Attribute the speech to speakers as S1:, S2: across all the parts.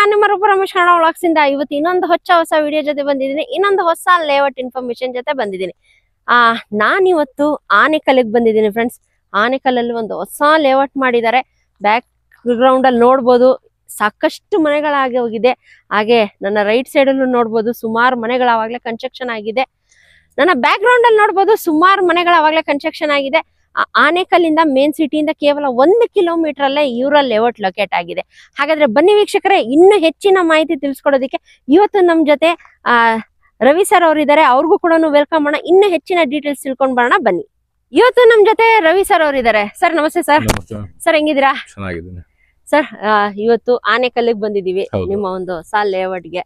S1: ನಾನು ನಿಮ್ಮ ರಮೇಶ್ ಕನ್ನಡ ವ್ಲಾಗ್ಸ್ ಇಂದ ಇವತ್ತು ಇನ್ನೊಂದು ಹೊಸ ವಿಡಿಯೋ ಜೊತೆ ಬಂದಿದ್ದೀನಿ. ಇನ್ನೊಂದು ಹೊಸ ಲೇಔಟ್ ಇನ್ಫಾರ್ಮೇಶನ್ ಜೊತೆ ಬಂದಿದ್ದೀನಿ. ನಾನಿವತ್ತು ಆನೆಕಲ್ಲಿಗೆ ಬಂದಿದ್ದೀನಿ ಫ್ರೆಂಡ್ಸ್. ಆನೆಕಲ್ಲಲ್ಲಿ ಒಂದು ಹೊಸ ಲೇಔಟ್ ಮಾಡಿದ್ದಾರೆ. ಬ್ಯಾಕ್ ಗ್ರೌಂಡ್ ಅಲ್ಲಿ ನೋಡ್ಬೋದು ಸಾಕಷ್ಟು ಮನೆಗಳಾಗಿ ಹೋಗಿದೆ. ಹಾಗೆ ನನ್ನ ರೈಟ್ ಸೈಡ್ ಅಲ್ಲೂ ನೋಡ್ಬೋದು ಸುಮಾರು ಮನೆಗಳು ಆವಾಗಲೇ ಕನ್ಸ್ಟ್ರಕ್ಷನ್ ಆಗಿದೆ. ನನ್ನ ಬ್ಯಾಕ್ ಗ್ರೌಂಡ್ ಅಲ್ಲಿ ನೋಡ್ಬೋದು ಸುಮಾರು ಮನೆಗಳು ಆವಾಗಲೇ ಕನ್ಸ್ಟ್ರಕ್ಷನ್ ಆಗಿದೆ. ಆನೆಕಲ್ಲಿಂದ ಮೇನ್ ಸಿಟಿಯಿಂದ ಕೇವಲ 1 ಕಿಲೋಮೀಟರ್ ಅಲ್ಲೇ ಇವರ ಲೇಔಟ್ ಲೊಕೇಟ್ ಆಗಿದೆ. ಹಾಗಾದ್ರೆ ಬನ್ನಿ ವೀಕ್ಷಕರೇ, ಇನ್ನು ಹೆಚ್ಚಿನ ಮಾಹಿತಿ ತಿಳಿಸ್ಕೊಡೋದಕ್ಕೆ ಇವತ್ತು ನಮ್ ಜೊತೆ ರವಿ ಸರ್ ಅವರು ಇದ್ದಾರೆ. ಅವ್ರಿಗೂ ಕೂಡ ವೆಲ್ಕಮ್ ಮಾಡೋಣ, ಇನ್ನು ಹೆಚ್ಚಿನ ಡೀಟೇಲ್ಸ್ ತಿಳ್ಕೊಂಡ್ ಬರೋಣ ಬನ್ನಿ. ಇವತ್ತು ನಮ್ ಜೊತೆ ರವಿ ಸರ್ ಅವರು ಇದ್ದಾರೆ. ಸರ್ ನಮಸ್ತೆ ಸರ್. ಸರ್ ಹೆಂಗಿದ್ದೀರಾ?
S2: ಚೆನ್ನಾಗಿದ್ದೀನಿ
S1: ಸರ್. ಇವತ್ತು ಆನೆಕಲ್ಲಿಗೆ ಬಂದಿದೀವಿ, ನಿಮ್ಮ ಒಂದು ಹೊಸ ಲೇಔಟ್ಗೆ.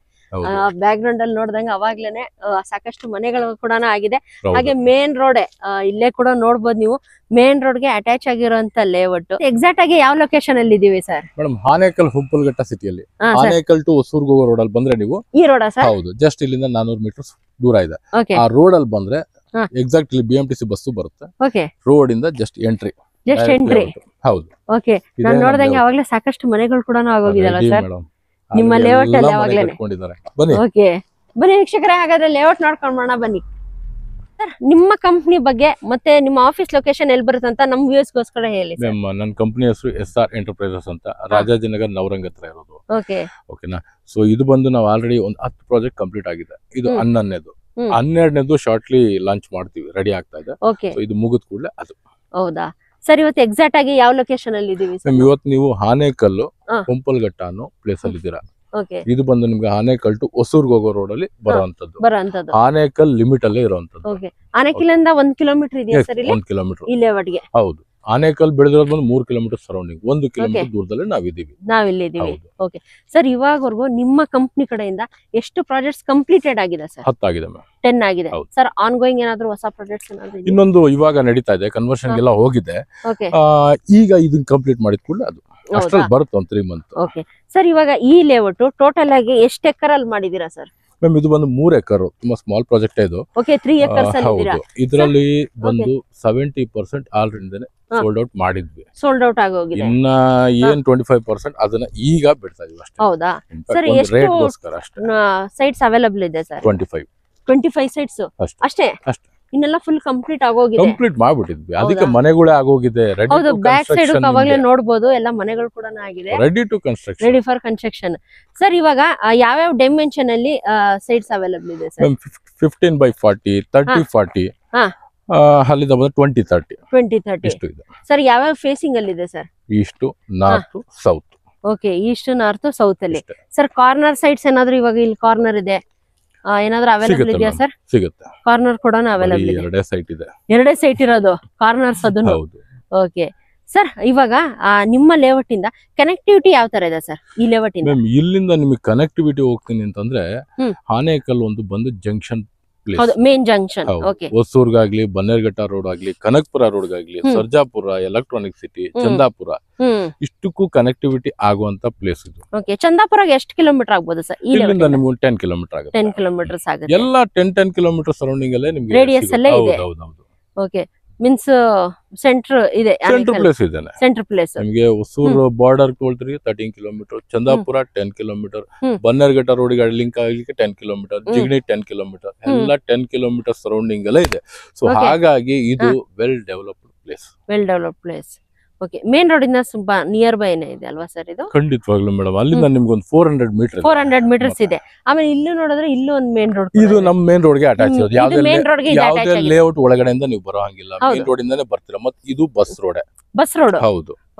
S1: ಬ್ಯಾಕ್ ಗ್ರೌಂಡ್ ಅಲ್ಲಿ ನೋಡ್ದಂಗೆ ಅವಾಗ್ಲೇನೆ ಸಾಕಷ್ಟು ಮನೆಗಳು ಕೂಡ ಆಗಿದೆ. ಹಾಗೆ ಮೇನ್ ರೋಡ್ ಇಲ್ಲೇ ಕೂಡ ನೋಡ್ಬೋದು ನೀವು. ಮೇನ್ ರೋಡ್ ಗೆ ಅಟ್ಯಾಚ್ ಆಗಿರುವಂತ ಲೇಔಟ್. ಎಕ್ಸಾಕ್ಟ್ ಆಗಿ ಯಾವ ಲೊಕೇಶನ್ ಅಲ್ಲಿ ಇದೀವಿ ಸರ್?
S2: ಮೇಡಮ್, ಆನೇಕಲ್ ಹುಬ್ಬಲಘಟ್ಟ ಸಿಟಿಯಲ್ಲಿ ಆನೇಕಲ್ ಟು ಹೊಸೂರ್ಗೆ ಹೋಗೋ ರೋಡ್ ಅಲ್ಲಿ ಬಂದ್ರೆ ನೀವು
S1: ಈ ರೋಡ್ ಸರ್?
S2: ಹೌದು, ಜಸ್ಟ್ ಇಲ್ಲಿಂದ 400 ಮೀಟರ್ ದೂರ ಇದೆ. ಆ ರೋಡ್ ಅಲ್ಲಿ ಬಂದ್ರೆ ಎಕ್ಸಾಕ್ಟ್ ಇಲ್ಲಿ BMTC ಬಸ್ಸು ಬರುತ್ತೆ. ರೋಡ್ ಇಂದ ಜಸ್ಟ್ ಎಂಟ್ರಿ. ಹೌದು.
S1: ಓಕೆ, ನಾನು ನೋಡ್ದಂಗೆ ಅವಾಗ್ಲೇ ಸಾಕಷ್ಟು ಮನೆಗಳು ಕೂಡ ಆಗೋಗಿದಲ್ಲ ಸರ್ ನಿಮ್ಮ ಲೇಔಟ್ ಅಲ್ಲಿ ಅವಾಗ್ಲೇ? ಓಕೆ, ಬನ್ನಿ ವೀಕ್ಷಕರೇ, ಹಾಗಾದ್ರೆ ಲೇಔಟ್ ನೋಡ್ಕೊಂಡ್ ಮಾಡೋಣ ಬನ್ನಿ. ಸರ್, ನಿಮ್ಮ ಕಂಪ್ನಿ ಬಗ್ಗೆ ಮತ್ತೆ ನಿಮ್ಮ ಆಫೀಸ್ ಲೊಕೇಶನ್ ಎಲ್ಲಿ ಬರುತ್ತೆ ಅಂತ ನಮ್ಮ ವ್ಯೂಸ್ ಗೋಸ್ಕರ ಹೇಳಿ.
S2: ನನ್ನ ಕಂಪನಿ ಹೆಸರು SR ಎಂಟರ್ಪ್ರೈಸಸ್ ಅಂತ, ರಾಜಾಜಿನಗರ್ ನವರಂಗ್ ಹತ್ರ ಇರೋದು. ಓಕೆನಾ? ಸೊ ಇದು ಬಂದು ನಾವು ಆಲ್ರೆಡಿ ಒಂದು 10 ಪ್ರಾಜೆಕ್ಟ್ ಕಂಪ್ಲೀಟ್ ಆಗಿದೆ. ಇದು 12ನೇದು ಶಾರ್ಟ್ಲಿ ಲಾಂಚ್ ಮಾಡ್ತೀವಿ, ರೆಡಿ ಆಗ್ತಾ ಇದೆ. ಇದು ಮುಗಿದ ಕೂಡಲೇ ಅದು. ಹೌದಾ
S1: ಸರ್? ಇವತ್ತು ಎಕ್ಸಾಕ್ಟ್ ಆಗಿ ಯಾವ ಲೊಕೇಶನ್ ಅಲ್ಲಿ ಇದೀವಿ?
S2: ಇವತ್ತು ನೀವು ಆನೇಕಲ್ಲು ಹುಂಪಲ್ಘಟ್ಟ ಅನ್ನೋ ಪ್ಲೇಸ್ ಅಲ್ಲಿ ಇದ್ದೀರಾ. ಇದು ಬಂದು ನಿಮ್ಗೆ ಆನೇಕಲ್ ಟು ಹೊಸೂರ್ಗೆ ಹೋಗೋ ರೋಡ್ ಅಲ್ಲಿ ಬರುವಂತದ್ದು. ಆನೇಕಲ್ ಲಿಮಿಟ್ ಅಲ್ಲೇ ಇರುವಂತದ್ದು.
S1: ಆನೆಕಲ್ಲಿಂದ 1 ಕಿಲೋಮೀಟರ್ ಇದೆಯಾ ಸರ್?
S2: 1 ಕಿಲೋಮೀಟರ್
S1: ಈ ಲೇಔಟ್ಗೆ.
S2: ಹೌದು, ಆನೇಕಲ್ ಬೆಳೆದಿರೋದು ಬಂದು 3 ಕಿಲೋಮೀಟರ್ ಸರೌಂಡಿಂಗ್. 1 ಕಿಲೋಮೀಟರ್ ದೂರದಲ್ಲಿ
S1: ನಾವಿಲ್ಲಿದ್ದೀವಿ. ಓಕೆ ಸರ್, ಇವಾಗವರೆಗೂ ನಿಮ್ಮ ಕಂಪ್ನಿ ಕಡೆಯಿಂದ ಎಷ್ಟು ಪ್ರಾಜೆಕ್ಟ್ಸ್ ಕಂಪ್ಲೀಟೆಡ್ ಆಗಿದೆ ಸರ್?
S2: 10 ಆಗಿದೆ ಮ್ಯಾಮ್.
S1: 10 ಆಗಿದೆ ಸರ್. ಆನ್ ಗೋಯಿಂಗ್ ಏನಾದ್ರು ಹೊಸ ಪ್ರಾಜೆಕ್ಟ್ಸ್ ಏನಾದ್ರು?
S2: ಇನ್ನೊಂದು ಇವಾಗ ನಡೀತಾ ಇದೆ, ಕನ್ವರ್ಷನ್ ಎಲ್ಲ ಹೋಗಿದೆ. ಈಗ ಇದನ್ನ ಕಂಪ್ಲೀಟ್ ಮಾಡಿದ ಕೂಡಲೇ ಅದು ಅಷ್ಟರಲ್ಲಿ ಬರುತ್ತೆ, ಒಂದು 3 ಮಂತ್.
S1: ಓಕೆ ಸರ್, ಇವಾಗ ಈ ಲೇಔಟ್ ಟೋಟಲ್ ಆಗಿ ಎಷ್ಟು ಎಕರ್ ಅಲ್ಲಿ ಮಾಡಿದೀರಾ ಸರ್?
S2: ಮ್ಯಾಮ್, ಇದು ಬಂದು 3 ಎಕರ್, ತುಂಬಾ ಸ್ಮಾಲ್ ಪ್ರಾಜೆಕ್ಟ್ ಇದು.
S1: ಓಕೆ, 3 ಎಕರ್ಸ್ ಅಲ್ಲಿ ಇದೀರಾ?
S2: ಇದರಲ್ಲಿ ಬಂದು 70% ಆಲ್ರೆಡಿ ಸೋಲ್ಡ್ ಔಟ್ ಮಾಡಿದ್ವಿ.
S1: ಸೋಲ್ಡ್ ಔಟ್ ಆಗೋಗಿದೆ.
S2: ಇನ್ನ ಏನ್ 25% ಅದನ್ನ ಈಗ ಬಿಡ್ತಾ ಇದೀವಿ ಅಷ್ಟೇ.
S1: ಹೌದಾ ಸರ್?
S2: ರೇಟ್ ಗೋಸ್ಕರ ಅಷ್ಟೇ.
S1: ಸೈಟ್ಸ್ ಅವೈಲೇಬಲ್ ಇದೆ ಸರ್? 25 ಸೈಟ್ಸ್ ಅಷ್ಟೇ. ಇನ್ನೆಲ್ಲ ಫುಲ್ ಕಂಪ್ಲೀಟ್ ಆಗೋಗಿದೆ.
S2: ಕಂಪ್ಲೀಟ್ ಮಾಡ್ಬಿಟ್ಟಿದ್ವಿ, ಅದಕ್ಕೆ ಮನೆಗಳೇ ಆಗೋಗಿದೆ.
S1: ಹೌದು, ಬ್ಯಾಕ್ ಸೈಡ್ ಅವಾಗಲೇ ನೋಡಬಹುದು ಎಲ್ಲ ಮನೆಗಳು ಕೂಡ ಆಗಿದೆ,
S2: ready to construction,
S1: ready for construction. Sir, ಇವಾಗ ಯಾವ್ಯಾವ ಡೈಮೆನ್ಷನ್ ಅಲ್ಲಿ ಸೈಟ್ಸ್ ಅವೈಲೇಬಲ್ ಇದೆ ಸರ್?
S2: 15/40, 30/40, ಅಲ್ಲಿಂದ ಬಂದು 20/30 ಇಷ್ಟು ಇದೆ
S1: ಸರ್. ಯಾವ್ಯಾವ ಫೇಸಿಂಗ್ ಅಲ್ಲಿ ಇದೆ sir?
S2: East, north, south.
S1: Okay, East, north, south ಅಲ್ಲಿ. ಸರ್, ಕಾರ್ನರ್ ಸೈಡ್ಸ್ ಏನಾದ್ರು ಇವಾಗ ಇಲ್ಲಿ ಕಾರ್ನರ್ ಇದೆ ಏನಾದ್ರು ಅವೈಲೇಬಲ್ ಇದೆಯಾ ಸರ್?
S2: ಸಿಗುತ್ತೆ,
S1: ಕಾರ್ನರ್ ಕೂಡ ಅವೈಲೇಬಲ್ ಇದೆ.
S2: 2 ಸೈಟ್ ಇದೆ.
S1: 2 ಸೈಟ್ ಇರೋದು ಕಾರ್ನರ್ಸ್ ಅದನ್ನು? ಓಕೆ ಸರ್, ಇವಾಗ ನಿಮ್ಮ ಲೇಔಟ್ ಇಂದ ಕನೆಕ್ಟಿವಿಟಿ ಯಾವ ತರ ಇದೆ ಸರ್ ಈ ಲೇಔಟ್ ಇಂದ?
S2: ಇಲ್ಲಿಂದ ನಿಮಗೆ ಕನೆಕ್ಟಿವಿಟಿ ಹೋಗ್ತೀನಿ ಅಂತಂದ್ರೆ ಆನೇಕಲ್ ಒಂದು ಬಂದು junction
S1: place, main junction. Okay,
S2: ಹೊಸೂರ್ಗಾಗ್ಲಿ, ಬನ್ನೇರ್ಘಟ್ಟ ರೋಡ್ ಆಗ್ಲಿ, ಕನಕಪುರ ರೋಡ್ ಆಗ್ಲಿ, ಸರ್ಜಾಪುರ, ಎಲೆಕ್ಟ್ರಾನಿಕ್ ಸಿಟಿ, ಚಂದಾಪುರ, ಇಷ್ಟಕ್ಕೂ ಕನೆಕ್ಟಿವಿಟಿ ಆಗುವಂತ ಪ್ಲೇಸ್ ಇದು.
S1: ಓಕೆ, ಚಂದಾಪುರಗೆ ಎಷ್ಟು ಕಿಲೋಮೀಟರ್ ಆಗ್ಬೋದು ಸರ್?
S2: ಇಲ್ಲಿಂದ ನಿಮ್ಗೆ 10 ಕಿಲೋಮೀಟರ್ ಆಗುತ್ತೆ.
S1: 10 ಕಿಲೋಮೀಟರ್ಸ್ ಆಗುತ್ತೆ.
S2: ಎಲ್ಲ 10 ಕಿಲೋಮೀಟರ್ ಸರೌಂಡಿಂಗ್ ಅಲ್ಲೇ ನಿಮ್ಗೆ
S1: ರೇಡಿಯಸ್ ಅಲ್ಲೇ ಇದೆ. ಓಕೆ, ಮೀನ್ಸ್ ಸೆಂಟರ್ ಇದೆ,
S2: ಸೆಂಟರ್ ಪ್ಲೇಸ್ ಇದೆ.
S1: ಸೆಂಟರ್ ಪ್ಲೇಸ್
S2: ನಿಮಗೆ ಹೊಸೂರು ಬಾರ್ಡರ್ ತಗೊಳ್ತೀರಿ 13 ಕಿಲೋಮೀಟರ್, ಚಂದಾಪುರ 10 ಕಿಲೋಮೀಟರ್, ಬನ್ನೇರ್ಘಟ್ಟ ರೋಡಿಗೆ ಲಿಂಕ್ ಆಗ್ಲಿಕ್ಕೆ 10 ಕಿಲೋಮೀಟರ್, ಜಿಗಣಿ 10 ಕಿಲೋಮೀಟರ್, ಎಲ್ಲ 10 ಕಿಲೋಮೀಟರ್ ಸರೌಂಡಿಂಗ್ ಅಲ್ಲೇ ಇದೆ. ಸೊ ಹಾಗಾಗಿ ಇದು well developed place. Okay, main road ಇಂದ ತುಂಬಾ ನಿಯರ್ ಬೈ ಇದೆ ಅಲ್ವಾ ಸರ್ ಇದು? ಖಂಡಿತವಾಗ್ಲೂ ಮೇಡಮ್, ಅಲ್ಲಿಂದ ನಿಮ್ಗೆ ಒಂದು 400 ಮೀಟರ್ಸ್
S1: ಇದೆ. ಆಮೇಲೆ ಇಲ್ಲೂ ನೋಡಿದ್ರೆ ಇಲ್ಲೂ ಒಂದು ಮೇನ್ ರೋಡ್,
S2: ಇದು ನಮ್ಮ ಮೇನ್ ರೋಡ್ ಗೆ ಅಟ್ಯಾಚ್ ಇರೋದು. ಯಾವುದೇ ಲೇಔಟ್ ಒಳಗಡೆಯಿಂದ ನೀವು ಬರೋ ಹಂಗಿಲ್ಲ, ಮೇನ್ ರೋಡ್ ಇಂದಾನೆ ಬರ್ತೀರಾ. ಮತ್ತೆ ಇದು ಬಸ್ ರೋಡ್. ಹೌದು,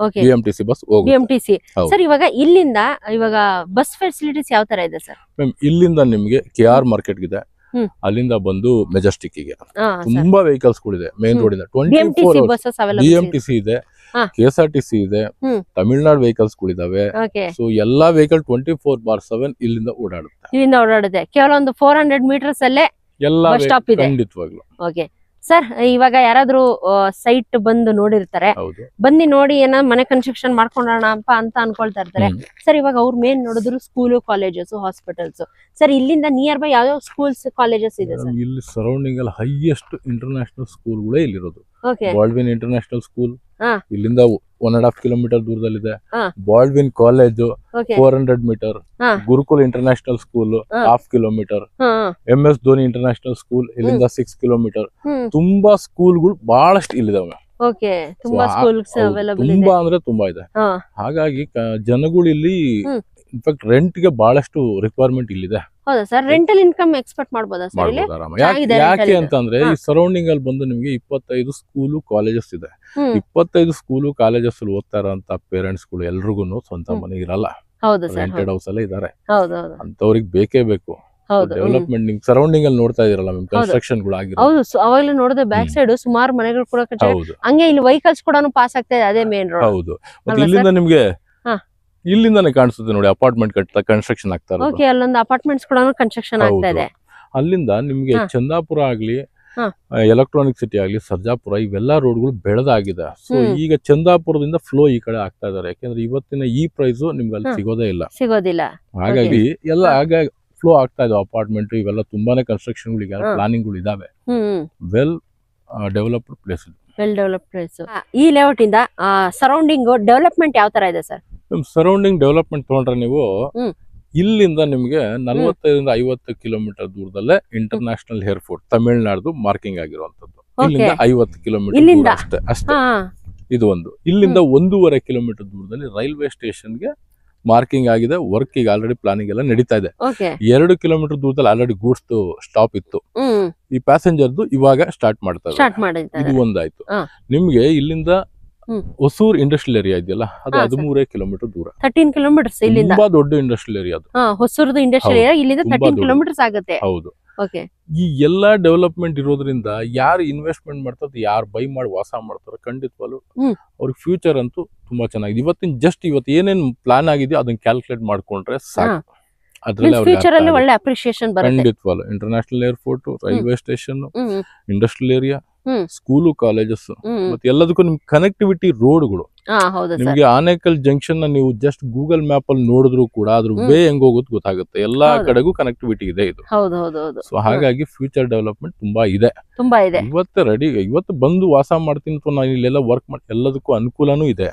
S2: BMTC ಬಸ್ ಹೋಗುತ್ತೆ.
S1: BMTC ಸರ್, ಇವಾಗ ಬಸ್ ಫೆಸಿಲಿಟೀಸ್ ಯಾವ ತರ ಇದೆ ಸರ್?
S2: ಇಲ್ಲಿಂದ ನಿಮ್ಗೆ KR ಮಾರ್ಕೆಟ್ ಇದೆ, ಅಲ್ಲಿಂದ ಬಂದು ಮೆಜೆಸ್ಟಿಕ್ ಗೆ ತುಂಬಾ ವೆಹಿಕಲ್ಸ್ ಗಳಿದೆ. ಮೇನ್ ರೋಡ್ ಇಂದ 24 BMTC ಇದೆ, KSRTC ಇದೆ, ತಮಿಳ್ನಾಡು ವೆಹಿಕಲ್ಸ್ ಗಳಿದಾವೆ. ಸೊ ಎಲ್ಲಾ ವೆಹಿಕಲ್ 24/7 ಇಲ್ಲಿಂದ ಓಡಾಡುತ್ತೆ. ಕೇವಲ ಒಂದು 400 ಮೀಟರ್ಸ್ ಅಲ್ಲೇ ಎಲ್ಲ ಸ್ಟಾಪ್ ಇದೆ. ಖಂಡಿತವಾಗ್ಲು. ಓಕೆ ಸರ್, ಇವಾಗ ಯಾರಾದ್ರೂ ಸೈಟ್ ಬಂದು ನೋಡಿರ್ತಾರೆ, ಬಂದು ನೋಡಿ ಏನೋ ಮನೆ ಕನ್ಸ್ಟ್ರಕ್ಷನ್ ಮಾಡ್ಕೊಂಡೋಣ ಅಂತ ಅನ್ಕೊಳ್ತಾ ಇರ್ತಾರೆ ಸರ್. ಇವಾಗ ಅವ್ರ ಮೇನ್ ನೋಡಿದ್ರು ಸ್ಕೂಲು, ಕಾಲೇಜಸ್, ಹಾಸ್ಪಿಟಲ್ಸ್. ಸರ್, ಇಲ್ಲಿಂದ ನಿಯರ್ ಬೈ ಯಾವ ಸ್ಕೂಲ್ಸ್, ಕಾಲೇಜಸ್ ಇದೆ ಸರ್? ಇಲ್ಲಿ ಸರೌಂಡಿಂಗ್ ಅಲ್ಲಿ ಹೈಯೆಸ್ಟ್ ಇಂಟರ್ನ್ಯಾಷನಲ್ ಸ್ಕೂಲ್ಗಳೇ ಇಲ್ಲಿರೋದು. ಬಾಲ್ಡ್ವಿನ್ ಇಂಟರ್ನ್ಯಾಷನಲ್ ಸ್ಕೂಲ್
S1: ಹಾ.
S2: ಇಲ್ಲಿಂದ 1.5 ಕಿಲೋಮೀಟರ್ ದೂರದಲ್ಲಿದೆ.
S1: ಹಾ.
S2: Baldwin college
S1: okay
S2: 400 metre.
S1: ಹಾ.
S2: ಗುರುಕುಲ್ ಇಂಟರ್ನ್ಯಾಷನಲ್ ಸ್ಕೂಲ್
S1: ಹಾ.
S2: 1/2 ಕಿಲೋಮೀಟರ್.
S1: ಹಾ.
S2: MS ಧೋನಿ ಇಂಟರ್ನ್ಯಾಷನಲ್ ಸ್ಕೂಲ್ ಇಲ್ಲಿಂದ 6 ಕಿಲೋಮೀಟರ್. ತುಂಬಾ ಸ್ಕೂಲ್ಗಳು ಬಹಳಷ್ಟು ಇಲ್ಲಿದಾವೆ.
S1: ಓಕೆ ತುಂಬಾ ಸ್ಕೂಲ್ಸ್ ಅವೈಲೇಬಲ್ ಇದೆ.
S2: ತುಂಬಾ ಅಂದ್ರೆ ತುಂಬಾ ಇದೆ. ಹಾಗಾಗಿ ಜನಗಳು ಇಲ್ಲಿ ಇನ್ಫ್ಯಾಕ್ಟ್ ರೆಂಟ್ ಗೆ ಬಹಳಷ್ಟು ರಿಕ್ವೈರ್ಮೆಂಟ್ ಇಲ್ಲಿದೆ.
S1: ಹೌದಾ ಸರ್, ರೆಂಟಲ್ ಇನ್ಕಮ್ ಎಕ್ಸ್ಪೆಕ್ಟ್ ಮಾಡಬಹುದಾ ಸರ್ ಇಲ್ಲಿ?
S2: ಯಾಕೆ ಅಂತಂದ್ರೆ ಈ ಸರೌಂಡಿಂಗ್ ಅಲ್ಲಿ ಬಂದು ನಿಮ್ಗೆ 25 ಸ್ಕೂಲು ಕಾಲೇಜಸ್ ಇದೆ. 25 ಸ್ಕೂಲು ಕಾಲೇಜಸ್ ಅಲ್ಲಿ ಓದ್ತಾ ಇರೋಂತ ಪೇರೆಂಟ್ಸ್ ಗಳು ಎಲ್ರಿಗೂ ಸ್ವಂತ ಮನೆ ಇರಲ್ಲ, ರೆಂಟೆಡ್ ಹೌಸ್ ಅಲ್ಲೇ ಇದಾರೆ. ಅಂತವ್ರಿಗೆ ಬೇಕೇ ಬೇಕು ಡೆವಲಪ್ಮೆಂಟ್. ನಿಮ್ ಸರೌಂಡಿಂಗ್ ಅಲ್ಲಿ ನೋಡ್ತಾ ಇದೀರಲ್ಲ ನಿಮ್ ಕನ್ಸ್ಟ್ರಕ್ಷನ್ ಗಳು ಆಗಿರೋ.
S1: ಹೌದು, ಅವಾಗಲೇ ನೋಡಿದ್ರೆ ಬ್ಯಾಕ್ ಸೈಡ್ ಸುಮಾರು ಮನೆಗಳು ಕೂಡ ಹಂಗೆ ಇಲ್ಲಿ ವೆಹಿಕಲ್ಸ್ ಕೂಡ ಪಾಸ್ ಆಗ್ತಾ ಇದೆ, ಅದೇ ಮೇನ್ ರೋಡ್.
S2: ಹೌದು, ಮತ್ತೆ ಇಲ್ಲಿಂದ ನಿಮ್ಗೆ ಇಲ್ಲಿಂದಾನೆ ಕಾಣಿಸುತ್ತೆ ನೋಡಿ ಅಪಾರ್ಟ್ಮೆಂಟ್ ಕನ್ಸ್ಟ್ರಕ್ಷನ್ ಆಗ್ತಾ ಇರೋದು.
S1: ಓಕೆ, ಅಲ್ಲೊಂದು ಅಪಾರ್ಟ್ಮೆಂಟ್ಸ್ ಕೂಡ ಕನ್ಸ್ಟ್ರಕ್ಷನ್ ಆಗ್ತಾ ಇದೆ.
S2: ಅಲ್ಲಿಂದ ನಿಮ್ಗೆ ಚಂದಾಪುರ ಆಗ್ಲಿ, ಎಲೆಕ್ಟ್ರಾನಿಕ್ ಸಿಟಿ ಆಗ್ಲಿ, ಸರ್ಜಾಪುರ ಇವೆಲ್ಲಾ ರೋಡ್ಗಳು ಬೆಳೆದಾಗಿದೆ. ಸೊ ಈಗ ಚಂದಾಪುರದಿಂದ ಫ್ಲೋ ಈ ಕಡೆ ಆಗ್ತಾ ಇದಾರೆ. ಯಾಕಂದ್ರೆ ಇವತ್ತಿನ ಈ ಪ್ರೈಸ್ ನಿಮ್ಗೆ ಅಲ್ಲಿ ಸಿಗೋದಿಲ್ಲ. ಹಾಗಾಗಿ ಎಲ್ಲ ಆಗ ಫ್ಲೋ ಆಗ್ತಾ ಇದೆ. ಅಪಾರ್ಟ್ಮೆಂಟ್ ಇವೆಲ್ಲ ತುಂಬಾನೇ ಕನ್ಸ್ಟ್ರಕ್ಷನ್ ಪ್ಲಾನಿಂಗ್ ಗಳು ಇದಾವೆ. Well developed place.
S1: ಈ ಲೇಔಟ್ ಇಂದ ಸರೌಂಡಿಂಗ್ ಡೆವಲಪ್ಮೆಂಟ್ ಯಾವ ತರ ಇದೆ ಸರ್?
S2: ಸರೌಂಡಿಂಗ್ ಡೆವಲಪ್ಮೆಂಟ್ ತಗೊಂಡ್ರೆ ನೀವು ಇಲ್ಲಿಂದ ನಿಮ್ಗೆ 45-50 ಕಿಲೋಮೀಟರ್ ದೂರದಲ್ಲೇ ಇಂಟರ್ನ್ಯಾಷನಲ್ ಏರ್ಪೋರ್ಟ್ ತಮಿಳುನಾಡು ಮಾರ್ಕಿಂಗ್ ಆಗಿರುವಂತದ್ದು. ಇಲ್ಲಿಂದ 50 ಕಿಲೋಮೀಟರ್ ಅಷ್ಟೇ. ಇದು ಒಂದು. ಇಲ್ಲಿಂದ 1.5 ಕಿಲೋಮೀಟರ್ ದೂರದಲ್ಲಿ ರೈಲ್ವೆ ಸ್ಟೇಷನ್ಗೆ ಮಾರ್ಕಿಂಗ್ ಆಗಿದೆ. ವರ್ಕ್ ಈಗ ಆಲ್ರೆಡಿ ಪ್ಲಾನಿಂಗ್ ಎಲ್ಲ ನಡೀತಾ ಇದೆ. 2 ಕಿಲೋಮೀಟರ್ ದೂರದಲ್ಲಿ ಆಲ್ರೆಡಿ ಗೂಡ್ಸ್ ಸ್ಟಾಪ್ ಇತ್ತು. ಈ ಪ್ಯಾಸೆಂಜರ್ದು ಇವಾಗ ಸ್ಟಾರ್ಟ್ ಮಾಡ್ತಾರೆ. ಇದು ಒಂದಾಯ್ತು. ನಿಮ್ಗೆ ಇಲ್ಲಿಂದ ಹೊಸೂರ್ ಇಂಡಸ್ಟ್ರಿಯಲ್ ಏರಿಯಾ ಇದೆಯಲ್ಲ, ಅದು 13 ಕಿಲೋಮೀಟರ್ ದೂರ.
S1: 13 ಕಿಲೋಮೀಟರ್ಸ್ ಇಲ್ಲಿಂದ.
S2: ತುಂಬಾ ದೊಡ್ಡ ಇಂಡಸ್ಟ್ರಿಯಲ್ ಏರಿಯಾ ಅದು.
S1: ಹೊಸೂರ್ದು ಇಂಡಸ್ಟ್ರಿಯಲ್ ಏರಿಯಾ ಇಲ್ಲಿಂದ 13 ಕಿಲೋಮೀಟರ್ಸ್ ಆಗುತ್ತೆ.
S2: ಹೌದು. ಈ ಎಲ್ಲಾ ಡೆವಲಪ್ಮೆಂಟ್ ಇರೋದ್ರಿಂದ ಯಾರು ಇನ್ವೆಸ್ಟ್ಮೆಂಟ್ ಮಾಡ್ತಾರೆ, ಯಾರು ಬೈ ಮಾಡಿ ವಾಸ ಮಾಡ್ತಾರೆ, ಖಂಡಿತವಾಗ್ಲು ಅವ್ರಿಗೆ ಫ್ಯೂಚರ್ ಅಂತೂ ತುಂಬಾ ಚೆನ್ನಾಗಿದೆ. ಇವತ್ತು ಏನೇನ್ ಪ್ಲಾನ್ ಆಗಿದೆಯೋ ಅದನ್ನ ಕ್ಯಾಲ್ಕುಲೇಟ್ ಮಾಡ್ಕೊಂಡ್ರೆ ಸಾಕು.
S1: ಅದ್ರಲ್ಲಿ ಒಳ್ಳೆ ಅಪ್ರಿಸಿಯೇಷನ್ ಬರುತ್ತೆ.
S2: ಖಂಡಿತವಾಗ್ಲು international airport, railway station, industrial area, school, colleges, ಮತ್ತೆ ಎಲ್ಲದಕ್ಕೂ ನಿಮ್ ಕನೆಕ್ಟಿವಿಟಿ ರೋಡ್ಗಳು. ನಿಮ್ಗೆ ಆನೇಕಲ್ ಜಂಕ್ಷನ್ ನ ನೀವು ಜಸ್ಟ್ ಗೂಗಲ್ ಮ್ಯಾಪ್ ಅಲ್ಲಿ ನೋಡಿದ್ರು ಕೂಡ ಅದ್ರ ವೇ ಹೆಂಗ್ ಹೋಗುತ್ತೆ ಗೊತ್ತಾಗುತ್ತೆ. ಎಲ್ಲಾ ಕಡೆಗೂ ಕನೆಕ್ಟಿವಿಟಿ ಇದೆ ಇದು. ಸೊ ಹಾಗಾಗಿ ಫ್ಯೂಚರ್ ಡೆವಲಪ್ಮೆಂಟ್ ತುಂಬಾ ಇದೆ. ಇವತ್ತು ಬಂದು ವಾಸ ಮಾಡ್ತೀನಿ ಅಥವಾ ನಾನು ಇಲ್ಲೆಲ್ಲ ವರ್ಕ್ ಮಾಡಿ ಎಲ್ಲದಕ್ಕೂ ಅನುಕೂಲನೂ ಇದೆ.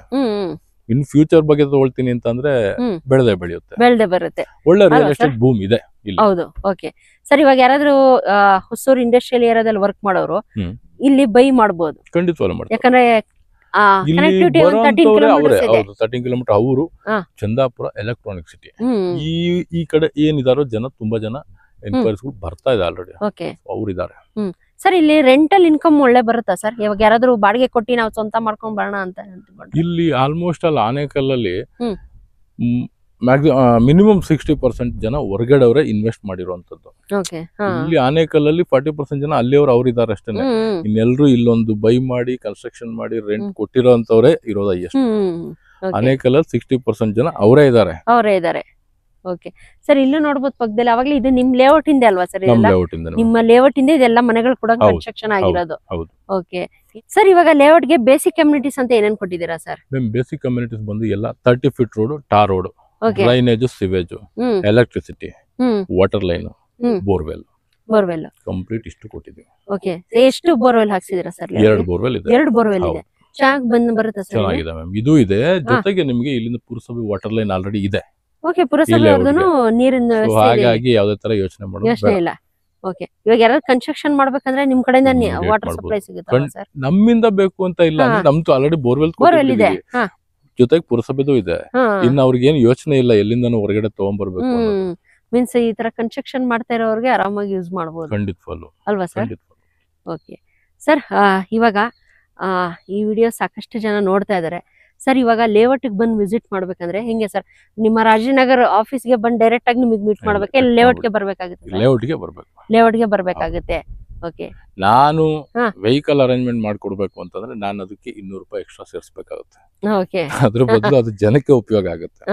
S2: ಇನ್ ಫ್ಯೂಚರ್ ಬಗ್ಗೆ ತಗೊಳ್ತೀನಿ ಅಂತಂದ್ರೆ ಬೆಳೆದೇ ಬರುತ್ತೆ. ಒಳ್ಳೆ ರಿಯಲ್ ಎಸ್ಟೇಟ್ ಭೂಮಿ ಇದೆ.
S1: ಹೌದು. ಓಕೆ ಸರ್, ಇವಾಗ ಯಾರಾದ್ರೂ ಹೊಸೂರು ಇಂಡಸ್ಟ್ರಿಯಲ್ ಏರಿಯಾದಲ್ಲಿ ವರ್ಕ್ ಮಾಡೋರು ಇಲ್ಲಿ ಬೈ ಮಾಡಬಹುದು?
S2: ಖಂಡಿತವಾಗ್ಲೂ ಮಾಡ್ತಾರೆ.
S1: ಯಾಕಂದ್ರೆ
S2: 13 ಕಿಲೋಮೀಟರ್ ಅವರು ಚಂದಾಪುರ ಎಲೆಕ್ಟ್ರಾನಿಕ್ ಸಿಟಿ ಈ ಕಡೆ ಏನಿದಾರೋ ತುಂಬಾ ಜನ ಎನ್ಕ್ವೈರೀಸ್ ಬರ್ತಾ ಇದೆ ಆಲ್ರೆಡಿ. ಅವ್ರು ಇದಾರೆ.
S1: ಸರ್, ಇಲ್ಲಿ ರೆಂಟಲ್ ಇನ್ಕಮ್ ಒಳ್ಳೆ ಬರುತ್ತಾ ಸರ್? ಇವಾಗ ಯಾರಾದ್ರೂ ಬಾಡಿಗೆ ಕೊಟ್ಟಿ ನಾವು ಸ್ವಂತ ಮಾಡ್ಕೊಂಡ್ ಬರೋಣ ಅಂತ
S2: ಇಲ್ಲಿ ಆಲ್ಮೋಸ್ಟ್ ಅಲ್ಲಿ ಆನೇಕಲ್ಲಲ್ಲಿ ಮಿನಿಮಮ್ 60% ಜನ ಹೊರಗಡೆ ಅವರೇ ಇನ್ವೆಸ್ಟ್ ಮಾಡಿರುವಂತದ್ದು. ಇಲ್ಲಿ ಆನೇಕಲ್ಲಲ್ಲಿ 40% ಜನ ಅಲ್ಲಿಯವರು ಅವ್ರಿದ್ದಾರೆ ಅಷ್ಟೇ. ಇನ್ನೆಲ್ಲರೂ ಇಲ್ಲೊಂದು ಬೈ ಮಾಡಿ ಕನ್ಸ್ಟ್ರಕ್ಷನ್ ಮಾಡಿ ರೆಂಟ್ ಕೊಟ್ಟಿರೋ ಅಂತವ್ರೆ ಇರೋದ. ಎಷ್ಟು ಆನೇಕಲ್ಲಲ್ಲಿ 60% ಜನ ಅವರೇ ಇದ್ದಾರೆ.
S1: ಓಕೆ ಸರ್, ಇಲ್ಲೂ ನೋಡ್ಬೋದು ಪಕ್ಕದಲ್ಲಿ. ಅವಾಗಲೇ ಇದು ನಿಮ್ ಲೇಔಟ್ ಇಂದ ಅಲ್ವಾ ಸರ್? ನಿಮ್ಮ ಲೇಔಟ್ ಇಂದ ಇದೆಲ್ಲ ಮನೆಗಳು ಕೂಡ ಕನ್ಸ್ಟ್ರಕ್ಷನ್ ಆಗಿರೋದು. ಓಕೆ ಸರ್, ಇವಾಗ ಲೇಔಟ್ ಗೆ ಬೇಸಿಕ್ ಕಮ್ಯುನಿಟೀಸ್ ಅಂತ ಏನೇನ್ ಕೊಟ್ಟಿದ್ದೀರಾ ಸರ್?
S2: ಬೇಸಿಕ್ ಕಮ್ಯುನಿಟೀಸ್ ಬಂದು ಎಲ್ಲ 30 feet road, tar road, drainage, sewage, electricity, water line, borewell complete ಇಷ್ಟು ಕೊಟ್ಟಿದ್ದೀವಿ.
S1: ಓಕೆ, ಎಷ್ಟು ಬೋರ್ವೆಲ್ ಹಾಕ್ಸಿದೀರಾ ಸರ್?
S2: 2 ಬೋರ್ವೆಲ್ ಇದೆ.
S1: 2 ಬೋರ್ವೆಲ್ ಇದೆ. ಬರುತ್ತೆ ಸರ್?
S2: ಚೆನ್ನಾಗಿದೆ ಮ್ಯಾಮ್. ಇದು ಇದೆ. ಜೊತೆಗೆ ನಿಮಗೆ ಇಲ್ಲಿಂದ ಪುರಸಭೆ ವಾಟರ್ ಲೈನ್ ಆಲ್ರೆಡಿ ಇದೆ.
S1: ಓಕೆ, ಪುರಸಭೆಯವ್ರದ್ದು ನೀರಿನ
S2: ಹಾಗಾಗಿ ಯಾವುದೇ ತರ ಯೋಚನೆ
S1: ಇಲ್ಲ. ಓಕೆ, ಇವಾಗ ಯಾರು ಕನ್ಸ್ಟ್ರಕ್ಷನ್ ಮಾಡ್ಬೇಕಂದ್ರೆ ನಿಮ್ ಕಡೆಯಿಂದ ವಾಟರ್ ಸಪ್ಲೈ ಸಿಗುತ್ತೆ ಸರ್?
S2: ನಮ್ಮಿಂದ ಬೇಕು ಅಂತ ಇಲ್ಲ, ನಮ್ದು ಆಲ್ರೆಡಿ ಬೋರ್ವೆಲ್ ಇದೆ, ಜೊತೆಗೆ ಪುರಸಭೆದು ಇದೆ. ಇನ್ನು ಅವ್ರಿಗೆ ಏನು ಯೋಚನೆ ಇಲ್ಲ ಎಲ್ಲಿಂದ ಹೊರಗಡೆ ತಗೊಂಡ್ಬರ್ಬೇಕು.
S1: ಮೀನ್ಸ್ ಈ ತರ ಕನ್ಸ್ಟ್ರಕ್ಷನ್ ಮಾಡ್ತಾ ಇರೋರಿಗೆ ಆರಾಮಾಗಿ ಯೂಸ್ ಮಾಡಬಹುದು.
S2: ಖಂಡಿತವಾಗ್ಲು
S1: ಅಲ್ವಾ ಸರ್? ಓಕೆ ಸರ್, ಇವಾಗ ಈ ವಿಡಿಯೋ ಸಾಕಷ್ಟು ಜನ ನೋಡ್ತಾ ಇದಾರೆ ಸರ್. ಇವಾಗ ಲೇಔಟ್ಗೆ ಬಂದು ವಿಸಿಟ್ ಮಾಡ್ಬೇಕಂದ್ರೆ ಹೆಂಗೆ ಸರ್? ನಿಮ್ಮ ರಾಜನಗರ ಆಫೀಸ್ಗೆ ಬಂದು ಡೈರೆಕ್ಟ್ ಆಗಿ ನಿಮಗೆ ಮೀಟ್ ಮಾಡ್ಬೇಕು, ಲೇಔಟ್ಗೆ ಬರ್ಬೇಕಾಗುತ್ತೆ? ಲೇಔಟ್ಗೆ ಬರ್ಬೇಕಾಗುತ್ತೆ. ಓಕೆ,
S2: ನಾನು ವೆಹಿಕಲ್ ಅರೇಂಜ್ಮೆಂಟ್ ಮಾಡ್ಕೊಡ್ಬೇಕು ಅಂತಂದ್ರೆ ನಾನು ಅದಕ್ಕೆ 200 ರೂಪಾಯಿ ಎಕ್ಸ್ಟ್ರಾ ಸೇರಿಸಬೇಕಾಗುತ್ತೆ.
S1: ಓಕೆ,
S2: ಅದ್ರ ಬದಲು ಅದು ಜನಕ್ಕೆ ಉಪಯೋಗ ಆಗುತ್ತೆ.